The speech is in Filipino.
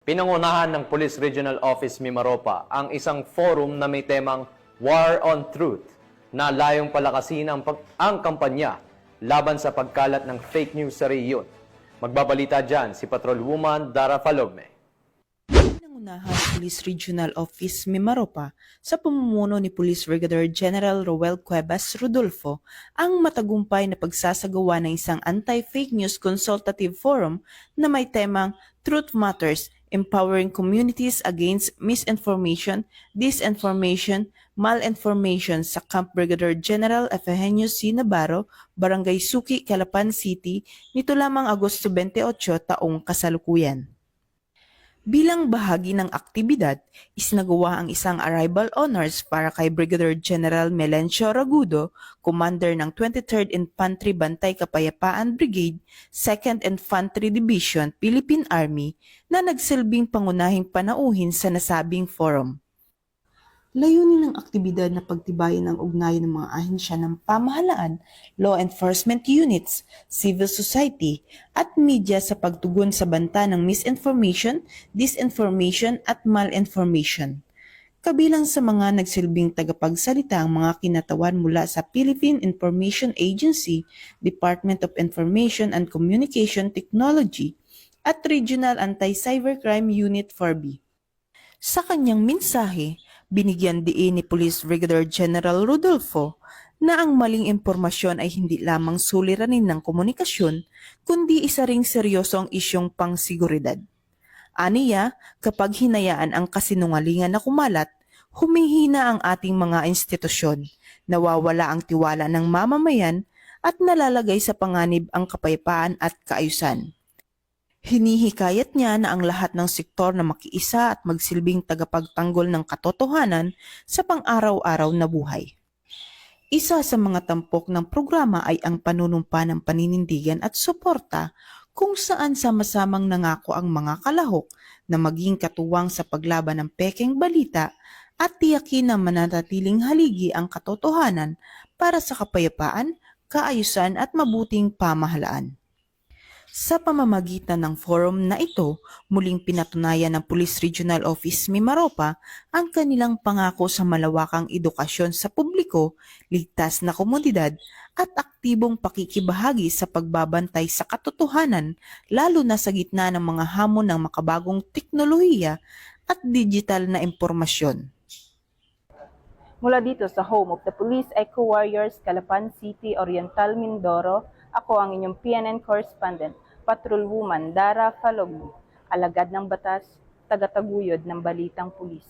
Pinangunahan ng Police Regional Office Mimaropa ang isang forum na may temang War on Truth na layong palakasin ang kampanya laban sa pagkalat ng fake news sa rehiyon. Magbabalita dyan si Patrolwoman Dara Falogme. Pinangunahan ng Police Regional Office Mimaropa sa pamumuno ni Police Brigadier General Roel Cuevas Rodolfo ang matagumpay na pagsasagawa ng isang anti-fake news consultative forum na may temang Truth Matters, Empowering Communities Against Misinformation, Disinformation, Malinformation sa Camp Brigadier General Efegenio C. Navarro, Barangay Suki, Calapan City, nito lamang Agosto 28 taong kasalukuyan. Bilang bahagi ng aktibidad, isinagawa ang isang arrival honors para kay Brigadier General Melencio Ragudo, Commander ng 23rd Infantry Bantay Kapayapaan Brigade, 2nd Infantry Division, Philippine Army, na nagsilbing pangunahing panauhin sa nasabing forum. Layunin ng aktibidad na pagtibayin ang ugnayan ng mga ahensya ng pamahalaan, law enforcement units, civil society, at media sa pagtugon sa banta ng misinformation, disinformation at malinformation. Kabilang sa mga nagsilbing tagapagsalita ang mga kinatawan mula sa Philippine Information Agency, Department of Information and Communication Technology, at Regional Anti-Cybercrime Unit 4B. Sa kanyang mensahe, binigyan diin ni Police Brigadier General Rodolfo na ang maling impormasyon ay hindi lamang suliranin ng komunikasyon, kundi isa ring seryosong isyong pangsiguridad. Aniya, kapag hinayaan ang kasinungalingan na kumalat, humihina ang ating mga institusyon, nawawala ang tiwala ng mamamayan at nalalagay sa panganib ang kapayapaan at kaayusan. Hinihikayat niya na ang lahat ng sektor na makiisa at magsilbing tagapagtanggol ng katotohanan sa pang-araw-araw na buhay. Isa sa mga tampok ng programa ay ang panunumpa ng paninindigan at suporta kung saan sama-samang nangako ang mga kalahok na maging katuwang sa paglaban ng pekeng balita at tiyakin na mananatiling haligi ang katotohanan para sa kapayapaan, kaayusan at mabuting pamahalaan. Sa pamamagitan ng forum na ito, muling pinatunayan ng Police Regional Office Mimaropa ang kanilang pangako sa malawakang edukasyon sa publiko, ligtas na komunidad at aktibong pakikibahagi sa pagbabantay sa katotohanan, lalo na sa gitna ng mga hamon ng makabagong teknolohiya at digital na impormasyon. Mula dito sa home of the Police Eco Warriors, Calapan City, Oriental, Mindoro, ako ang inyong PNN correspondent, Patrolwoman Dara Falogme, alagad ng batas, tagataguyod ng balitang pulis.